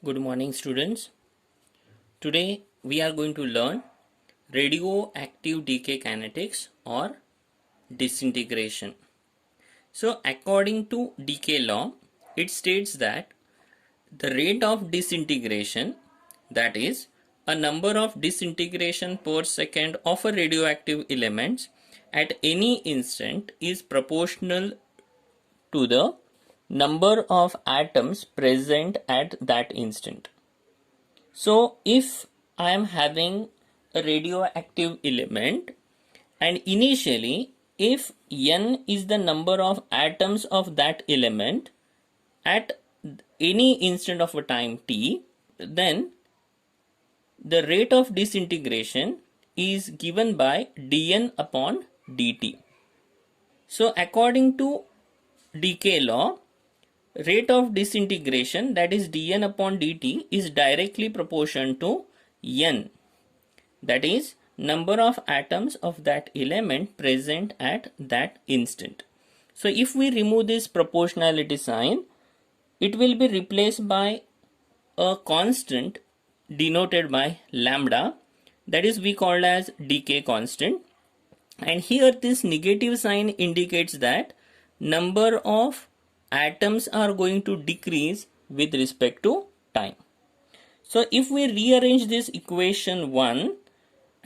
Good morning, students. Today we are going to learn radioactive decay kinetics or disintegration. So, according to decay law, it states that the rate of disintegration, that is, a number of disintegration per second of a radioactive element at any instant, is proportional to the number of atoms present at that instant. So if I am having a radioactive element, and initially if n is the number of atoms of that element at any instant of a time t, then the rate of disintegration is given by dn upon dt. So according to decay law, rate of disintegration, that is dn upon dt, is directly proportional to n, that is number of atoms of that element present at that instant. So if we remove this proportionality sign, it will be replaced by a constant denoted by lambda, that is we call as decay constant, and here this negative sign indicates that number of atoms are going to decrease with respect to time. So if we rearrange this equation 1,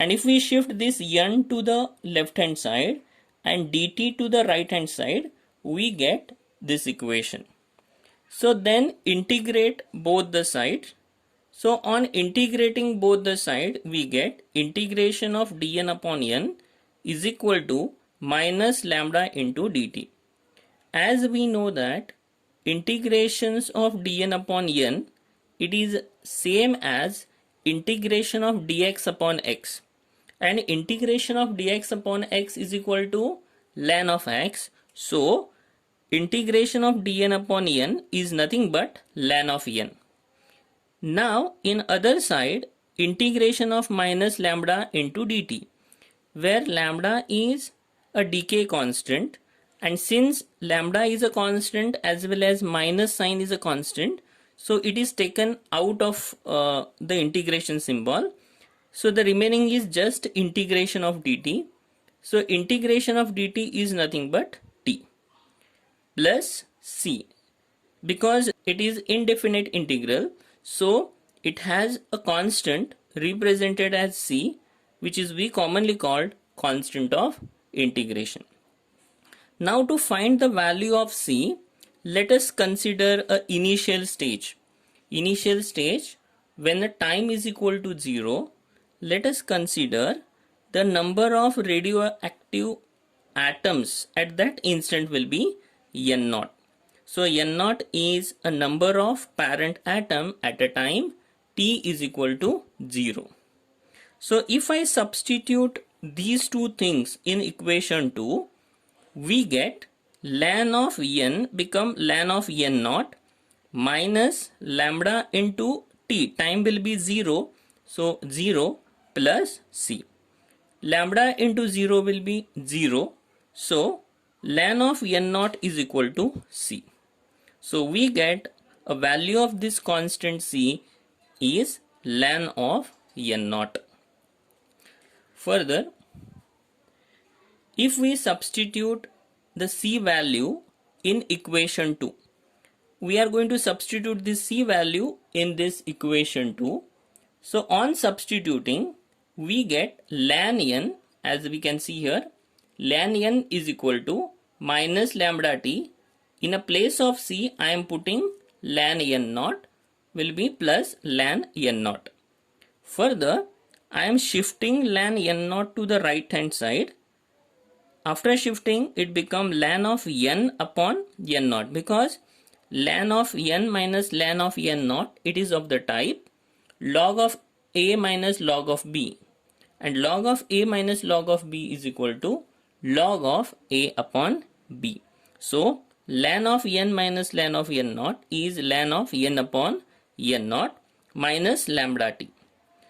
and if we shift this n to the left hand side and dt to the right hand side, we get this equation. So then integrate both the sides. So on integrating both the sides, we get integration of dn upon n is equal to minus lambda into dt. As we know that integrations of dn upon n, it is same as integration of dx upon x, and integration of dx upon x is equal to ln of x. So integration of dn upon n is nothing but ln of n. Now in other side, integration of minus lambda into dt, where lambda is a decay constant, and since lambda is a constant as well as minus sign is a constant, so it is taken out of the integration symbol. So the remaining is just integration of dt. So integration of dt is nothing but t plus c, because it is indefinite integral, so it has a constant represented as c, which is we commonly called constant of integration. Now to find the value of c, let us consider a initial stage. Initial stage, when the time is equal to 0, let us consider the number of radioactive atoms at that instant will be n naught. So n naught is a number of parent atom at a time t is equal to 0. So if I substitute these two things in equation 2, we get ln of n become ln of n naught minus lambda into t, time will be 0, so 0 plus c. Lambda into 0 will be 0, so ln of n naught is equal to c. So we get a value of this constant c is ln of n naught. Further, if we substitute the c value in equation 2, we are going to substitute this c value in this equation 2. So on substituting, we get ln n, as we can see here, ln n is equal to minus lambda t. In a place of c, I am putting ln n naught will be plus ln n naught. Further, I am shifting ln n naught to the right hand side. After shifting, it becomes ln of n upon n naught, because ln of n minus ln of n naught, it is of the type log of a minus log of b, and log of a minus log of b is equal to log of a upon b. So ln of n minus ln of n naught is ln of n upon n naught minus lambda t.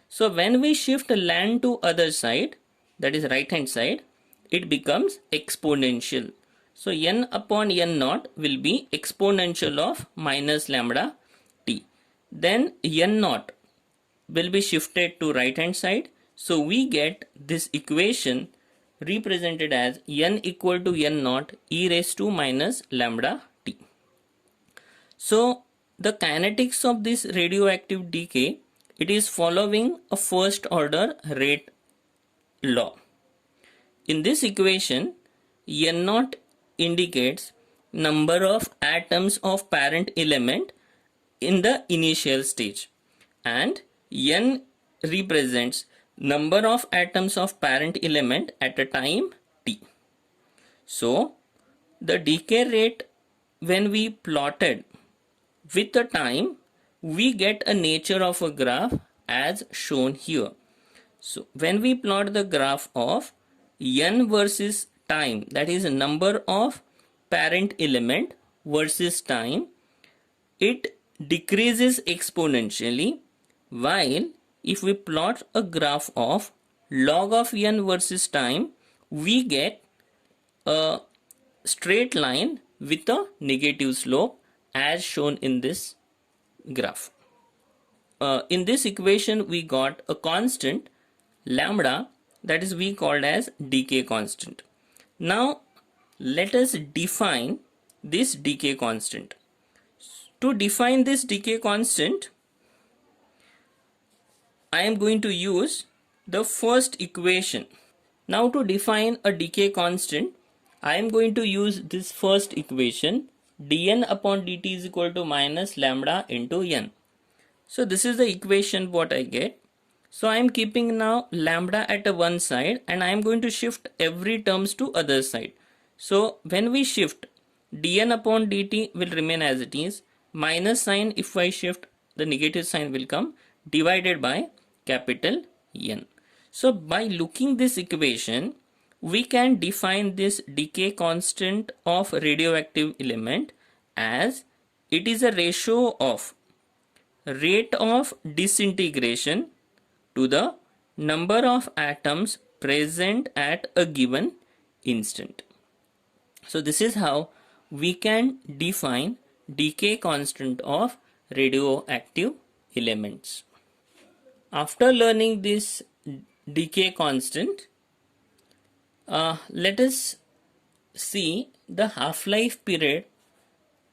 So when we shift ln to other side, that is right hand side, it becomes exponential. So n upon n naught will be exponential of minus lambda t. then n naught will be shifted to right hand side. So we get this equation represented as n equal to n naught e raised to minus lambda t. So the kinetics of this radioactive decay, it is following a first order rate law. In this equation, n naught indicates number of atoms of parent element in the initial stage, and n represents number of atoms of parent element at a time t. So the decay rate, when we plotted with the time, we get a nature of a graph as shown here. So when we plot the graph of n versus time, that is number of parent element versus time, it decreases exponentially, while if we plot a graph of log of n versus time, we get a straight line with a negative slope as shown in this graph. In this equation we got a constant lambda, that is we called as decay constant. Now let us define this decay constant. To define this decay constant, I am going to use the first equation. Now to define a decay constant, I am going to use this first equation, dn upon dt is equal to minus lambda into n. So this is the equation what I get. So I am keeping now lambda at one side, and I am going to shift every terms to other side. So when we shift, dn upon dt will remain as it is, minus sign, if I shift, the negative sign will come, divided by capital N. So by looking this equation, we can define this decay constant of radioactive element as it is a ratio of rate of disintegration to the number of atoms present at a given instant. So this is how we can define decay constant of radioactive elements. After learning this decay constant, let us see the half-life period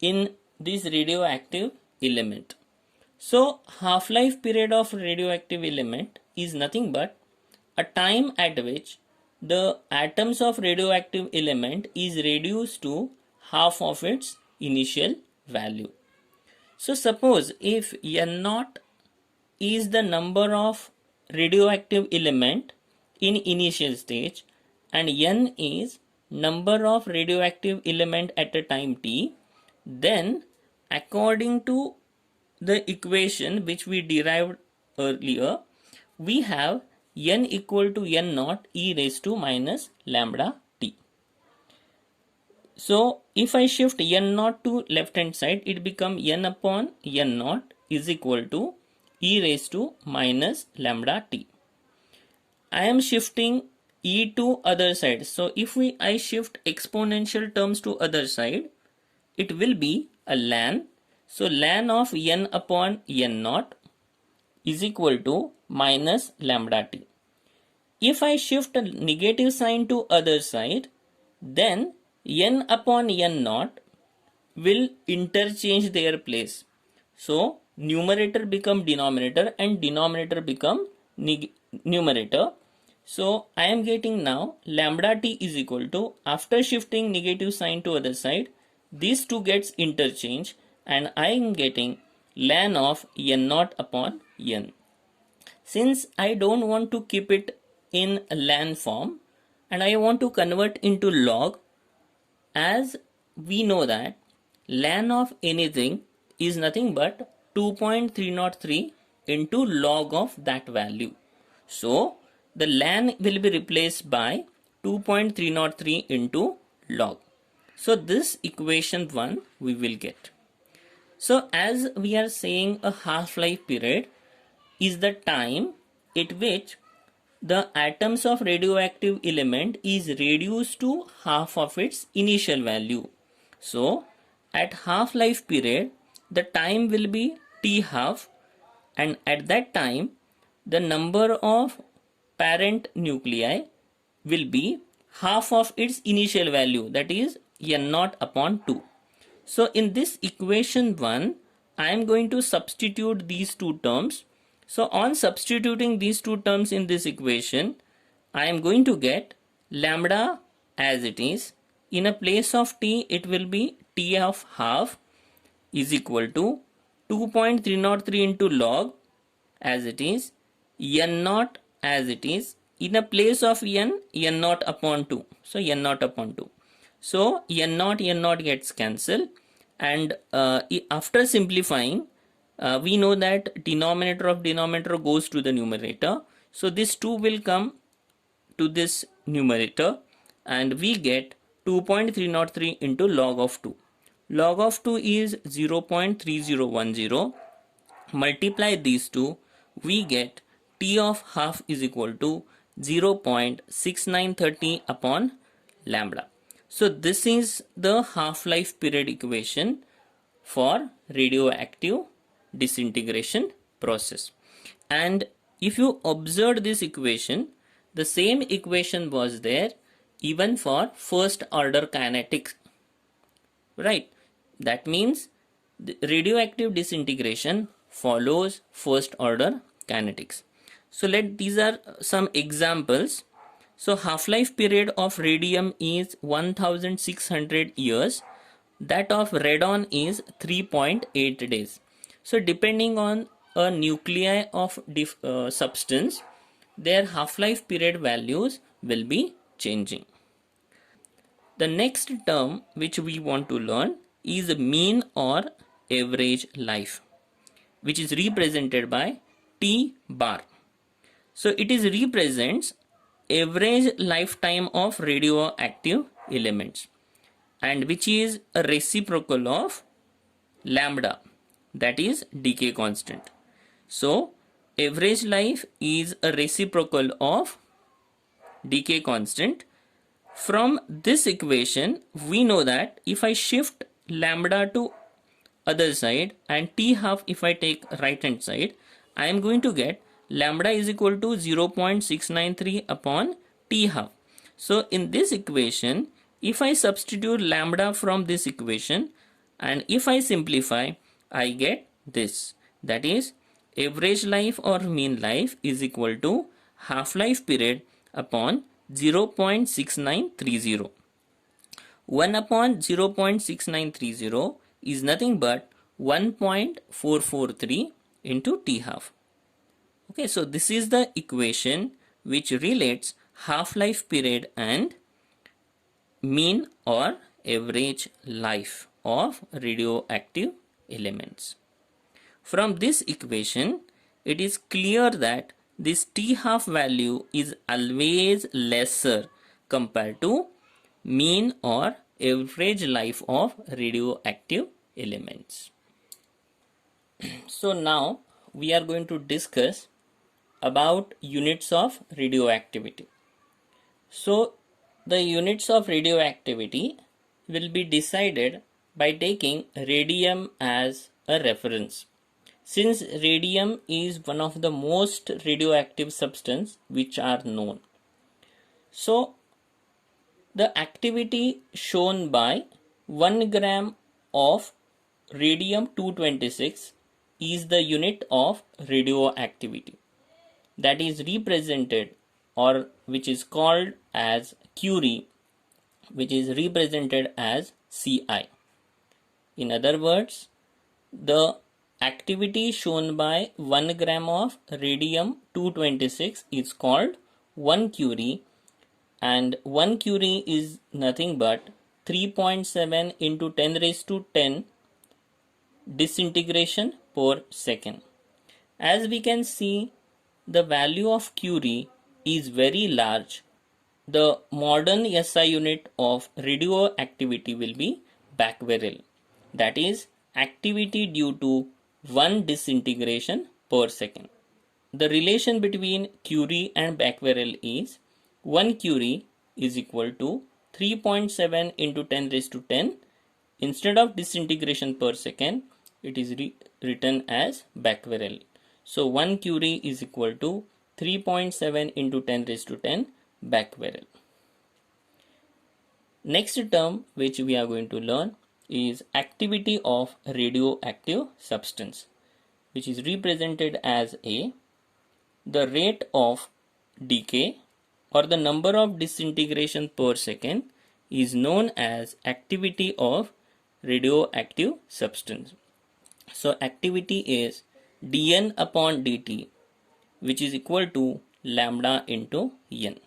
in this radioactive element. So half-life period of radioactive element is nothing but a time at which the atoms of radioactive element is reduced to half of its initial value. So suppose if n naught is the number of radioactive element in initial stage and n is number of radioactive element at a time t, then according to the equation which we derived earlier, we have n equal to n naught e raised to minus lambda t. So if I shift n naught to left hand side, it becomes n upon n naught is equal to e raised to minus lambda t. I am shifting e to other side. So if I shift exponential terms to other side, it will be a ln. So ln of n upon n naught is equal to minus lambda t. If I shift a negative sign to other side, then n upon n naught will interchange their place. So numerator become denominator and denominator become numerator. So I am getting now lambda t is equal to, after shifting negative sign to other side, these two gets interchanged and I am getting ln of n naught upon n. Since I don't want to keep it in ln form and I want to convert into log, as we know that ln of anything is nothing but 2.303 into log of that value. So the ln will be replaced by 2.303 into log. So this equation 1 we will get. So as we are saying, a half-life period is the time at which the atoms of radioactive element is reduced to half of its initial value. So at half-life period, the time will be T half, and at that time the number of parent nuclei will be half of its initial value, that is n naught upon 2. So in this equation 1, I am going to substitute these two terms. So on substituting these two terms in this equation, I am going to get lambda as it is. In a place of t, it will be t of half is equal to 2.303 into log as it is, n naught as it is. In a place of n naught upon 2. So n naught upon 2. So n naught gets cancelled, and after simplifying, we know that denominator of denominator goes to the numerator. So this 2 will come to this numerator, and we get 2.303 into log of 2. Log of 2 is 0.3010. Multiply these two, we get t of half is equal to 0.6930 upon lambda. So this is the half-life period equation for radioactive disintegration process. And if you observe this equation, the same equation was there even for first order kinetics, right? That means the radioactive disintegration follows first order kinetics. So these are some examples. So half-life period of radium is 1600 years. That of radon is 3.8 days. So depending on a nuclei of substance, their half-life period values will be changing. The next term which we want to learn is mean or average life, which is represented by T bar. So it is represents average lifetime of radioactive elements, and which is a reciprocal of lambda, that is decay constant. So average life is a reciprocal of decay constant. From this equation, we know that if I shift lambda to other side and t half if I take right hand side, I am going to get lambda is equal to 0.693 upon t half. So in this equation, if I substitute lambda from this equation and if I simplify, I get this, that is average life or mean life is equal to half-life period upon 0.6930. 1 upon 0.6930 is nothing but 1.443 into t half. Okay, so this is the equation which relates half-life period and mean or average life of radioactive elements. From this equation, it is clear that this t half value is always lesser compared to mean or average life of radioactive elements. So now we are going to discuss about units of radioactivity. So the units of radioactivity will be decided by taking radium as a reference. Since radium is one of the most radioactive substances which are known. So the activity shown by 1 gram of radium-226 is the unit of radioactivity, that is represented or which is called as curie, which is represented as Ci. In other words, the activity shown by 1 gram of radium-226 is called 1 curie, and 1 curie is nothing but 3.7 into 10 raised to 10 disintegration per second. As we can see, the value of curie is very large. The modern SI unit of radioactivity will be Becquerel, that is activity due to 1 disintegration per second. The relation between Curie and Becquerel is 1 Curie is equal to 3.7 into 10 raised to 10. Instead of disintegration per second, it is written as becquerel. So 1 curie is equal to 3.7 into 10 raised to 10 becquerel. Next term which we are going to learn is activity of radioactive substance, which is represented as A. The rate of decay or the number of disintegration per second is known as activity of radioactive substance. So activity is dN upon dt, which is equal to lambda into n.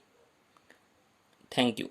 Thank you.